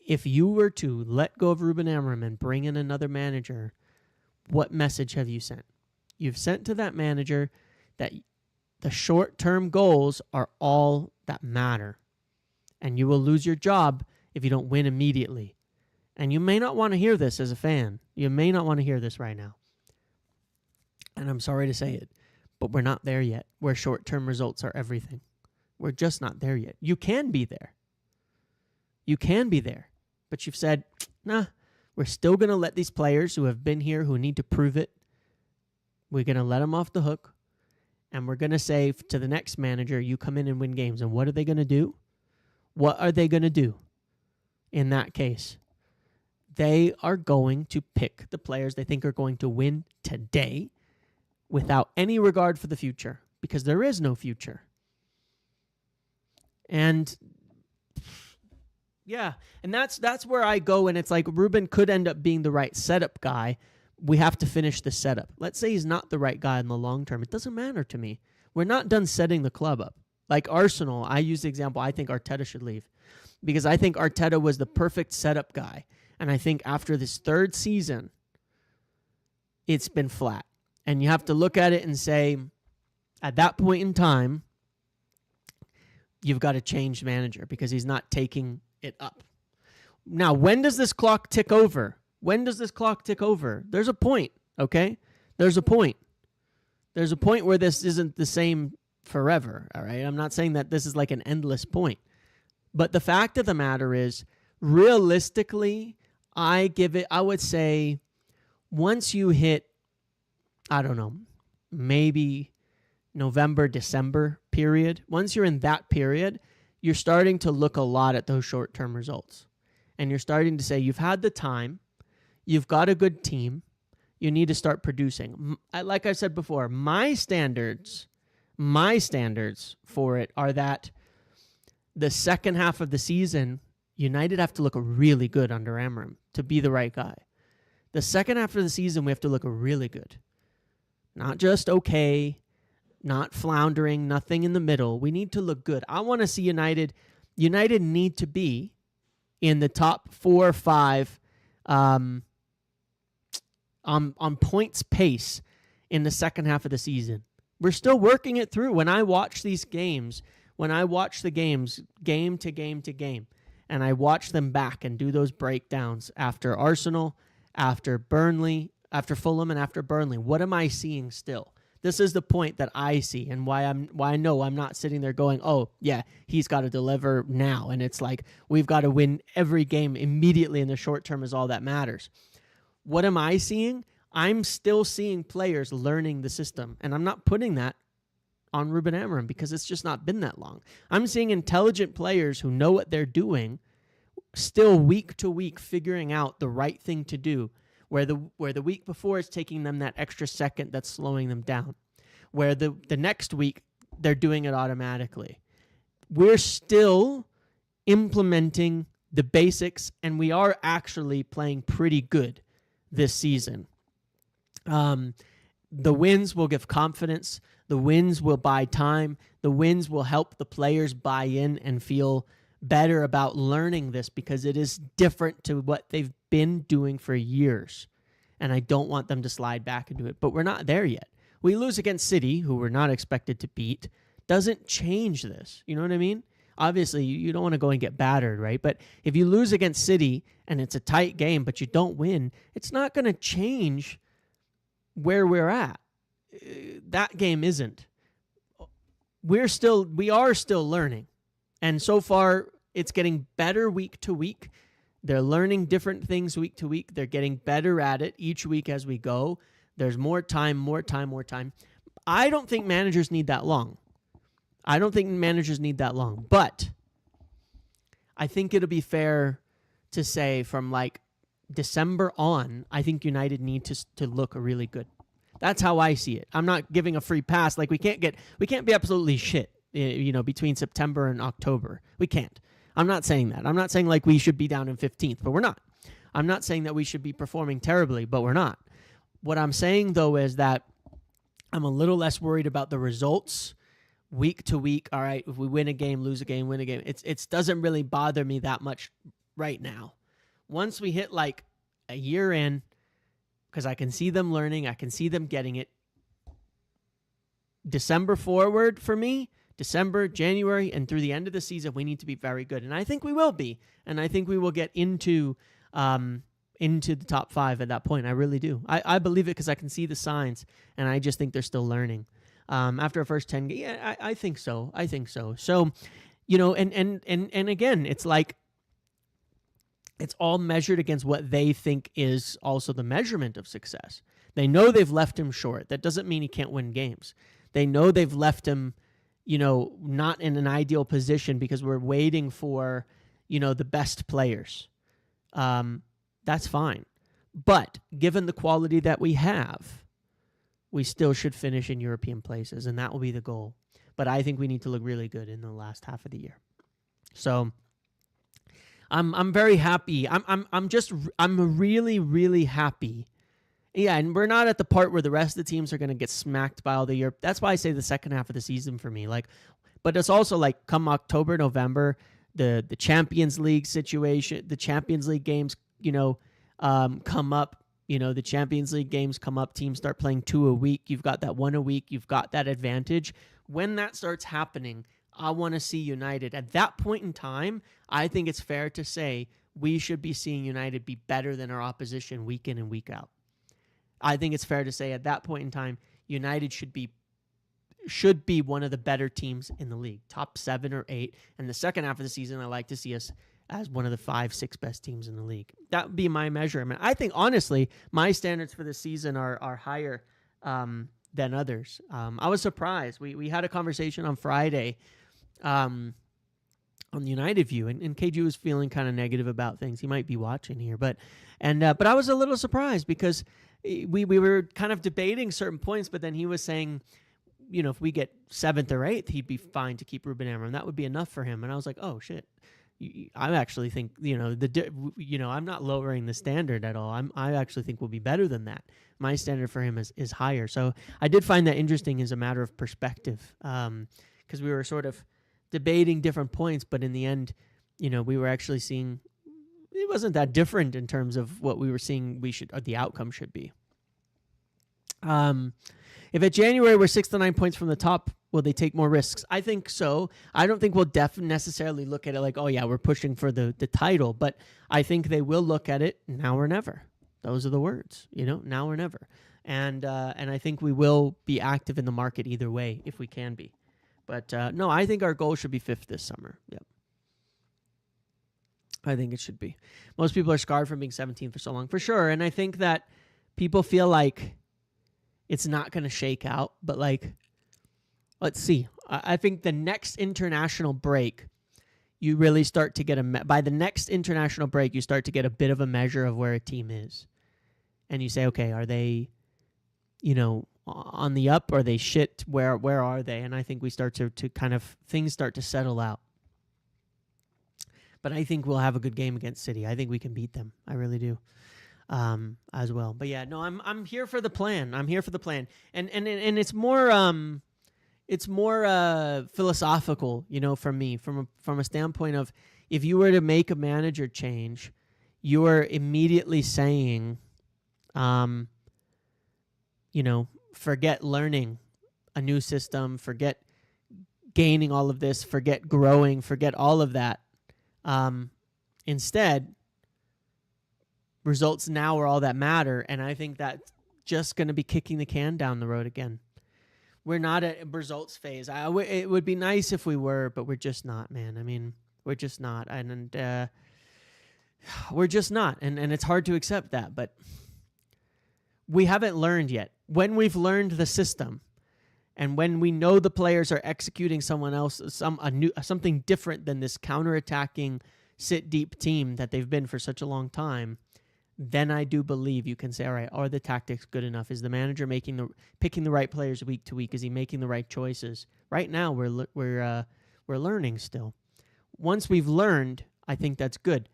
If you were to let go of Ruben Amorim and bring in another manager, what message have you sent? You've sent to that manager that the short-term goals are all that matter, and you will lose your job if you don't win immediately. And you may not want to hear this as a fan. You may not want to hear this right now. And I'm sorry to say it, but we're not there yet, where short-term results are everything. We're just not there yet. You can be there. You can be there. But you've said, nah, we're still going to let these players who have been here, who need to prove it, we're going to let them off the hook, and we're going to say to the next manager, you come in and win games. And what are they going to do? What are they going to do in that case? They are going to pick the players they think are going to win today without any regard for the future, because there is no future. And yeah, and that's where I go, and it's like Ruben could end up being the right setup guy. We have to finish the setup. Let's say he's not the right guy in the long term. It doesn't matter to me. We're not done setting the club up. Like Arsenal, I use the example, I think Arteta should leave, because I think Arteta was the perfect setup guy. And I think after this third season, it's been flat. And you have to look at it and say, at that point in time, you've got to change manager because he's not taking it up. Now, when does this clock tick over? When does this clock tick over? There's a point, okay? There's a point. There's a point where this isn't the same forever, all right? I'm not saying that this is like an endless point. But the fact of the matter is, realistically, I would say once you hit, I don't know, maybe November, December period, once you're in that period, you're starting to look a lot at those short-term results. And you're starting to say, you've had the time, you've got a good team, you need to start producing. Like I said before, my standards for it are that the second half of the season, United have to look really good under Amorim to be the right guy. The second half of the season, we have to look really good. Not just okay, not floundering, nothing in the middle. We need to look good. I want to see United. United need to be in the top 4 or 5 on points pace in the second half of the season. We're still working it through. When I watch these games, when I watch the games game to game to game, and I watch them back and do those breakdowns after Arsenal, after Burnley, after Fulham, and after Burnley, what am I seeing still? This is the point that I see, and why I know I'm not sitting there going, oh, yeah, he's got to deliver now. And it's like, we've got to win every game immediately in the short term is all that matters. What am I seeing? I'm still seeing players learning the system, and I'm not putting that on Ruben Amorim because it's just not been that long. I'm seeing intelligent players who know what they're doing still week to week figuring out the right thing to do, where the week before it's taking them that extra second that's slowing them down, where the next week they're doing it automatically. We're still implementing the basics, and we are actually playing pretty good this season. The wins will give confidence. The wins will buy time. The wins will help the players buy in and feel better about learning this because it is different to what they've been doing for years. And I don't want them to slide back into it. But we're not there yet. We lose against City, who we're not expected to beat, doesn't change this. You know what I mean? Obviously, you don't want to go and get battered, right? But if you lose against City and it's a tight game, but you don't win, it's not going to change where we're at. That game isn't. We are still learning. And so far, it's getting better week to week. They're learning different things week to week. They're getting better at it each week as we go. There's more time. I don't think managers need that long. But I think it'll be fair to say from like December on, I think United need to look really good. That's how I see it. I'm not giving a free pass. Like we can't be absolutely shit, between September and October. We can't. I'm not saying that. I'm not saying like we should be down in 15th, but we're not. I'm not saying that we should be performing terribly, but we're not. What I'm saying though is that I'm a little less worried about the results week to week. All right, if we win a game, lose a game, win a game, it doesn't really bother me that much right now. Once we hit like a year in, because I can see them learning, I can see them getting it. December forward for me, December, January, and through the end of the season, we need to be very good. And I think we will be. And I think we will get into the top 5 at that point. I really do. I believe it because I can see the signs, and I just think they're still learning. After a first 10 games, yeah, I think so. So, and again, it's like, it's all measured against what they think is also the measurement of success. They know they've left him short. That doesn't mean he can't win games. They know they've left him, not in an ideal position because we're waiting for, the best players. That's fine. But given the quality that we have, we still should finish in European places, and that will be the goal. But I think we need to look really good in the last half of the year. So I'm very happy. I'm really, really happy. Yeah, and we're not at the part where the rest of the teams are going to get smacked by all the Europe. That's why I say the second half of the season for me. But it's also come October, November, the Champions League situation, the Champions League games, come up. The Champions League games come up. Teams start playing 2 a week. You've got that 1 a week. You've got that advantage. When that starts happening, I want to see United. At that point in time, I think it's fair to say we should be seeing United be better than our opposition week in and week out. I think it's fair to say at that point in time, United should be one of the better teams in the league, top 7 or 8. And the second half of the season, I like to see us as one of the 5, 6 best teams in the league. That would be my measurement. I think, honestly, my standards for this season are higher than others. I was surprised. We had a conversation on Friday on the United View, and KG was feeling kind of negative about things. He might be watching here, but I was a little surprised because we were kind of debating certain points, but then he was saying, if we get 7th or 8th, he'd be fine to keep Ruben Amorim. That would be enough for him. And I was like, oh shit. I actually think, I'm not lowering the standard at all. I actually think we'll be better than that. My standard for him is higher. So I did find that interesting as a matter of perspective, because we were sort of debating different points, but in the end, we were actually seeing it wasn't that different in terms of what we were seeing the outcome should be. If at January we're 6 to 9 points from the top, will they take more risks? I think so. I don't think we'll necessarily look at it like, oh yeah, we're pushing for the title, but I think they will look at it now or never. Those are the words, now or never. And I think we will be active in the market either way if we can be. But no, I think our goal should be 5th this summer. Yep. I think it should be. Most people are scarred from being 17th for so long, for sure. And I think that people feel like it's not going to shake out, but let's see. I think the next international break, you really start to get by the next international break, you start to get a bit of a measure of where a team is. And you say, okay, are they, on the up? Are they shit? Where are they? And I think we start to kind of, things start to settle out. But I think we'll have a good game against City. I think we can beat them. I really do. As well. But yeah, no, I'm here for the plan. I'm here for the plan. And it's more philosophical, for me, from a standpoint of, if you were to make a manager change, you are immediately saying, forget learning a new system, forget gaining all of this, forget growing, forget all of that. Instead, results now are all that matter, and I think that's just going to be kicking the can down the road again. We're not at a results phase. It would be nice if we were, but we're just not, man. I mean, we're just not, and we're just not, and it's hard to accept that, but we haven't learned yet. When we've learned the system, and when we know the players are executing something different than this counterattacking, sit-deep team that they've been for such a long time, then I do believe you can say, all right, are the tactics good enough? Is the manager picking the right players week to week? Is he making the right choices? Right now, we're learning still. Once we've learned, I think that's good.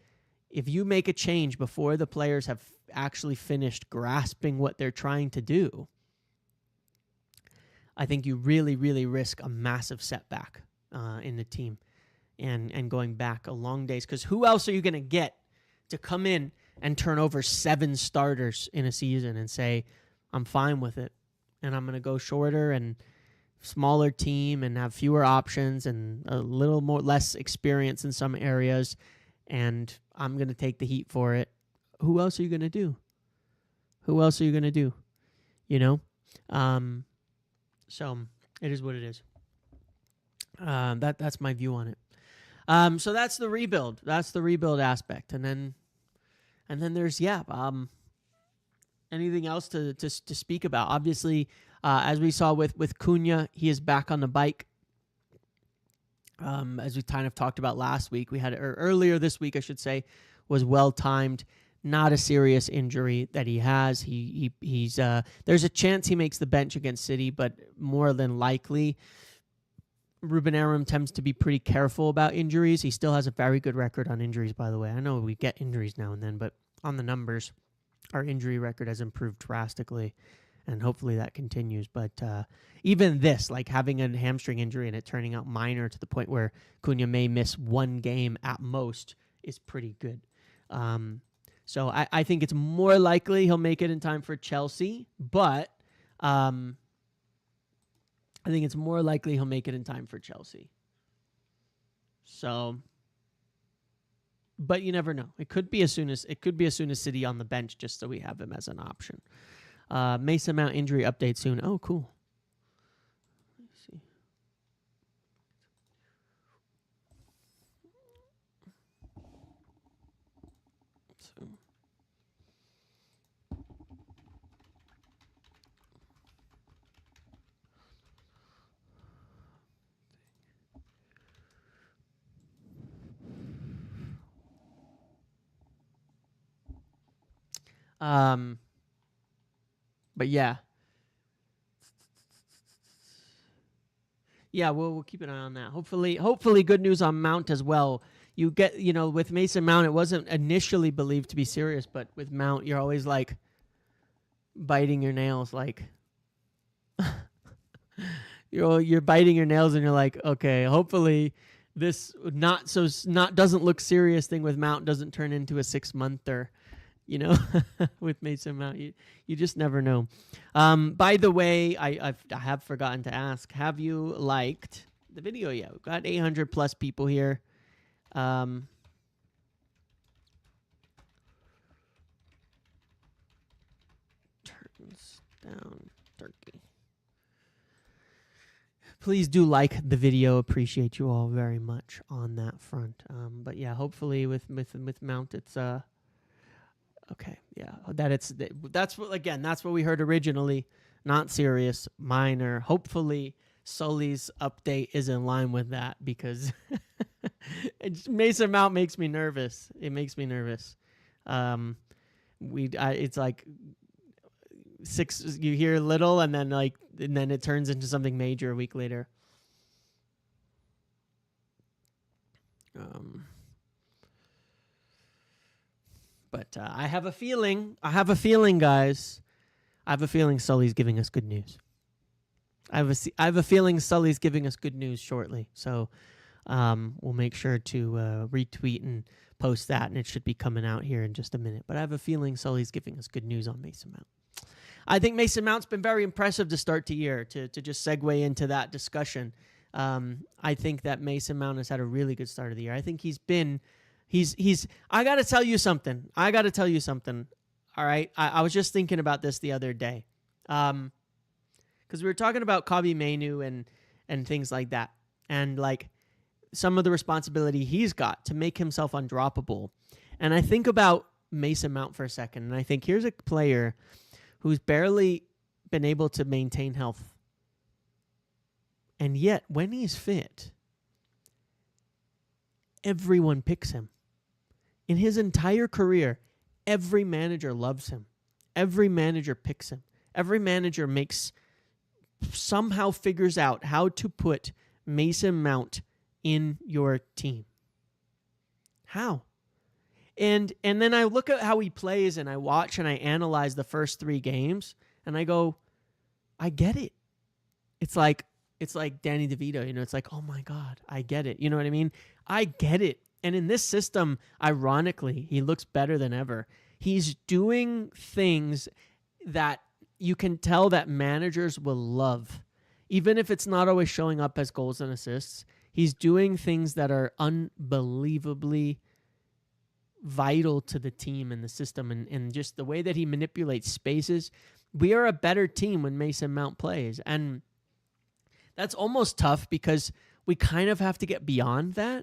If you make a change before the players have actually finished grasping what they're trying to do, I think you really, really risk a massive setback in the team and going back a long days. Because who else are you going to get to come in and turn over 7 starters in a season and say, I'm fine with it, and I'm going to go shorter and smaller team and have fewer options and a little less experience in some areas, and I'm going to take the heat for it? Who else are you going to do? So it is what it is. That's my view on it. So that's the rebuild. That's the rebuild aspect. And then there's, Anything else to speak about? Obviously, as we saw with Cunha, he is back on the bike. As we kind of talked about last week, we had earlier this week, I should say, was well timed. Not a serious injury that he has. He's there's a chance he makes the bench against City, but more than likely, Ruben Amorim tends to be pretty careful about injuries. He still has a very good record on injuries, by the way. I know we get injuries now and then, but on the numbers, our injury record has improved drastically, and hopefully that continues. But even this, like having a hamstring injury and it turning out minor to the point where Cunha may miss one game at most, is pretty good. So I think it's more likely he'll make it in time for Chelsea, but I think it's more likely he'll make it in time for Chelsea. So, but you never know. It could be as soon as City on the bench, just so we have him as an option. Mason Mount injury update soon. Oh, cool. Let's see. But yeah. Yeah, we'll keep an eye on that. Hopefully good news on Mount as well. You get, with Mason Mount, it wasn't initially believed to be serious, but with Mount, you're always like biting your nails, like you're biting your nails, and you're like, okay, hopefully this doesn't look serious thing with Mount doesn't turn into a 6-monther. With Mason Mount, you just never know. By the way, I have forgotten to ask, have you liked the video yet? We've got 800 plus people here. Turns down turkey. Please do like the video. Appreciate you all very much on that front. But yeah, hopefully with Mount, it's okay, yeah. That's what we heard originally. Not serious, minor. Hopefully, Sully's update is in line with that, because Mason Mount makes me nervous. It makes me nervous. It's like 6. You hear little, and then it turns into something major a week later. But I have a feeling, guys. I have a feeling Sully's giving us good news. I have a feeling Sully's giving us good news shortly. So we'll make sure to retweet and post that, and it should be coming out here in just a minute. But I have a feeling Sully's giving us good news on Mason Mount. I think Mason Mount's been very impressive to start the year, to just segue into that discussion. I think that Mason Mount has had a really good start of the year. I think he's I got to tell you something. All right. I was just thinking about this the other day. Because we were talking about Mainoo and things like that. And like some of the responsibility he's got to make himself undroppable. And I think about Mason Mount for a second. And I think here's a player who's barely been able to maintain health. And yet, when he's fit, everyone picks him. In his entire career, every manager loves him. Every manager picks him. Every manager somehow figures out how to put Mason Mount in your team. How? And then I look at how he plays, and I watch and I analyze the first 3 games, and I go, I get it. It's like Danny DeVito, it's like, oh my God, I get it. You know what I mean? I get it. And in this system, ironically, he looks better than ever. He's doing things that you can tell that managers will love. Even if it's not always showing up as goals and assists, he's doing things that are unbelievably vital to the team and the system, and just the way that he manipulates spaces. We are a better team when Mason Mount plays. And that's almost tough, because we kind of have to get beyond that.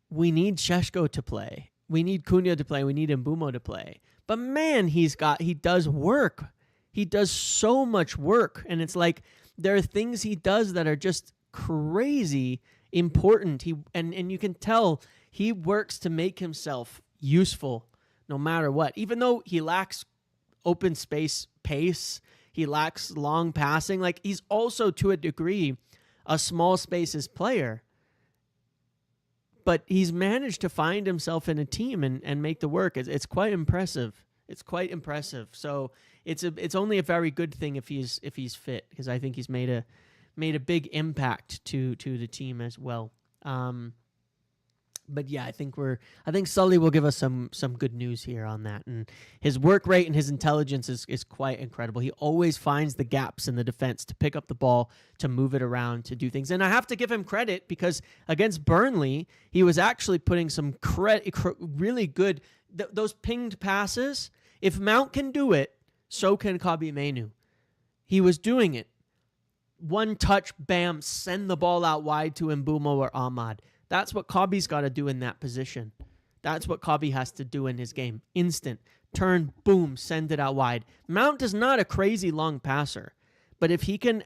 We need Šeško to play. We need Cunha to play. We need Mbumo to play. But man, he does work. He does so much work. And it's like there are things he does that are just crazy important. And you can tell he works to make himself useful no matter what. Even though he lacks open space pace, he lacks long passing. Like, he's also, to a degree, a small spaces player. But he's managed to find himself in a team and make the work. It's quite impressive. It's quite impressive. So it's only a very good thing if he's fit, because I think he's made a big impact to the team as well. But yeah, I think Sully will give us some good news here on that. And his work rate and his intelligence is quite incredible. He always finds the gaps in the defense to pick up the ball, to move it around, to do things. And I have to give him credit, because against Burnley, he was actually putting some really good those pinged passes. If Mount can do it, so can Kobbie Mainoo. He was doing it. One touch, bam, send the ball out wide to Mbeumo or Ahmad. That's what Kobbie's got to do in that position. That's what Kobbie has to do in his game. Instant. Turn, boom, send it out wide. Mount is not a crazy long passer, but if he can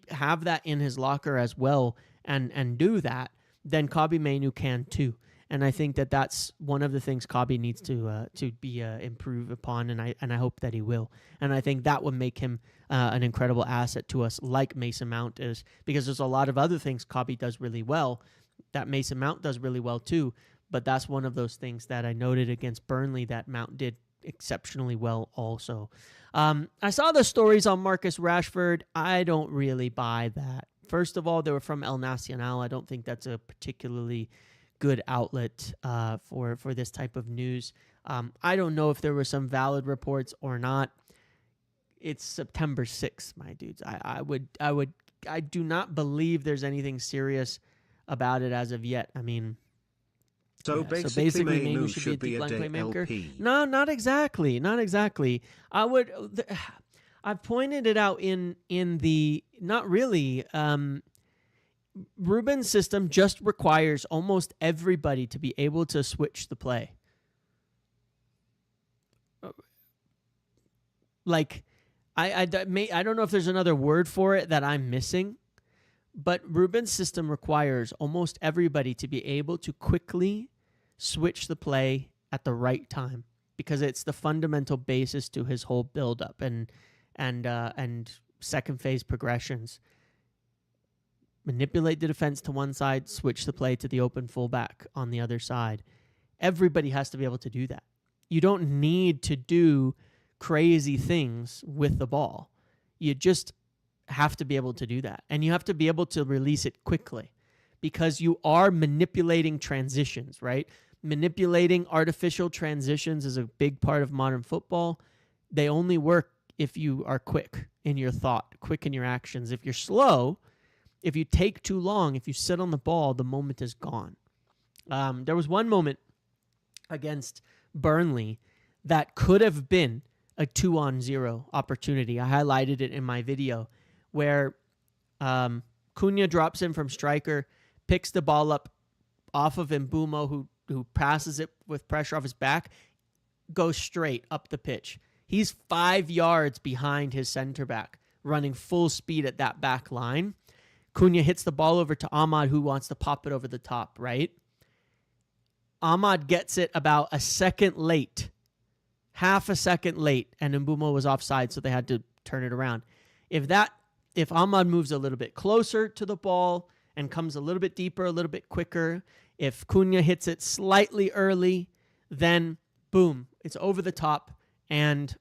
have that in his locker as well and do that, then Kobbie Mainoo can too. And I think that's one of the things Kobbie needs to be improve upon, and I hope that he will. And I think that would make him an incredible asset to us, like Mason Mount is, because there's a lot of other things Kobbie does really well that Mason Mount does really well too. But that's one of those things that I noted against Burnley that Mount did exceptionally well also. I saw the stories on Marcus Rashford. I don't really buy that. First of all, they were from El Nacional. I don't think that's a particularly good outlet for this type of news. I don't know if there were some valid reports or not. It's September 6th, my dudes. I do not believe there's anything serious about it as of yet. I mean, so basically Mainoo should be a playmaker. DLP. No, not exactly. Not exactly. I've pointed it out in the not really. Ruben's system just requires almost everybody to be able to switch the play. Like, I don't know if there's another word for it that I'm missing, but Ruben's system requires almost everybody to be able to quickly switch the play at the right time, because it's the fundamental basis to his whole build-up and second phase progressions. Manipulate the defense to one side, switch the play to the open fullback on the other side. Everybody has to be able to do that. You don't need to do crazy things with the ball. You just have to be able to do that. And you have to be able to release it quickly, because you are manipulating transitions, right? Manipulating artificial transitions is a big part of modern football. They only work if you are quick in your thought, quick in your actions. If you're slow, if you take too long, if you sit on the ball, the moment is gone. There was one moment against Burnley that could have been a 2-on-0 opportunity. I highlighted it in my video, where Cunha drops in from striker, picks the ball up off of Mbeumo, who passes it with pressure off his back, goes straight up the pitch. He's 5 yards behind his center back, running full speed at that back line. Cunha hits the ball over to Ahmad, who wants to pop it over the top, right? Ahmad gets it about a second late, half a second late, and Mbeumo was offside, so they had to turn it around. If Ahmad moves a little bit closer to the ball and comes a little bit deeper, a little bit quicker, if Cunha hits it slightly early, then boom, it's over the top, and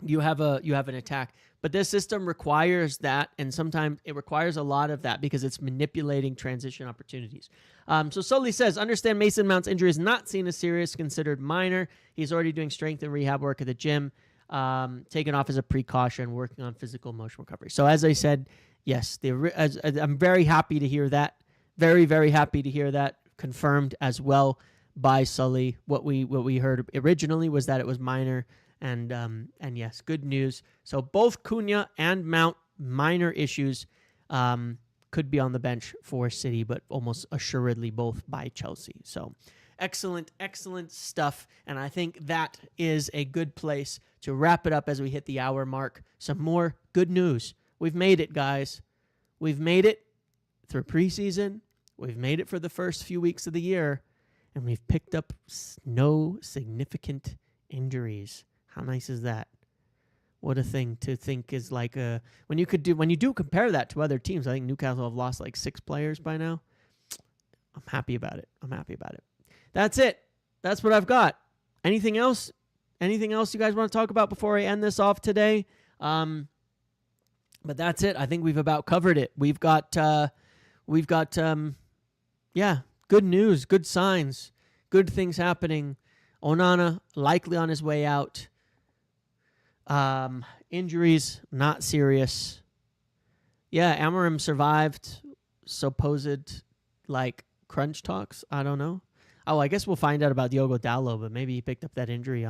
you have an attack. But this system requires that, and sometimes it requires a lot of that because it's manipulating transition opportunities. So Sully says, understand Mason Mount's injury is not seen as serious, considered minor. He's already doing strength and rehab work at the gym, taken off as a precaution, working on physical motion recovery. So as I said, yes, I'm very happy to hear that. Very, very happy to hear that confirmed as well by Sully. What we heard originally was that it was minor. And yes, good news. So both Cunha and Mount, minor issues, could be on the bench for City, but almost assuredly both by Chelsea. So Excellent, excellent stuff. And I think that is a good place to wrap it up as we hit the hour mark. Some more good news. We've made it, guys. We've made it through preseason. We've made it for the first few weeks of the year. And we've picked up no significant injuries. How nice is that? What a thing to think is like when you do compare that to other teams. I think Newcastle have lost like 6 players by now. I'm happy about it. That's it. That's what I've got. Anything else? Anything else you guys want to talk about before I end this off today? But that's it. I think we've about covered it. We've got good news, good signs, good things happening. Onana likely on his way out. Injuries, not serious. Yeah, Amorim survived supposed, crunch talks. I don't know. Oh, I guess we'll find out about Diogo Dalot, but maybe he picked up that injury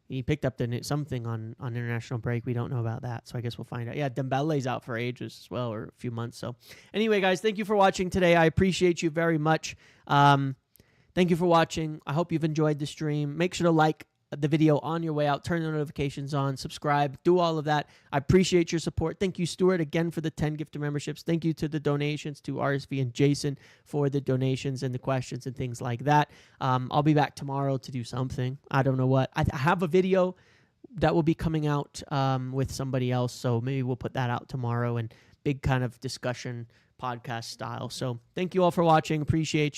he picked up something on international break. We don't know about that, so I guess we'll find out. Yeah, Dembele's out for ages as well, or a few months. So anyway, guys, thank you for watching today. I appreciate you very much. Thank you for watching. I hope you've enjoyed the stream. Make sure to like the video on your way out, turn the notifications on, subscribe, do all of that. I appreciate your support. Thank you, Stuart, again for the 10 gifted memberships. Thank you to the donations, to RSV and Jason for the donations and the questions and things like that. I'll be back tomorrow to do something. I don't know what. I have a video that will be coming out with somebody else, so maybe we'll put that out tomorrow and big kind of discussion podcast style. So thank you all for watching. Appreciate you.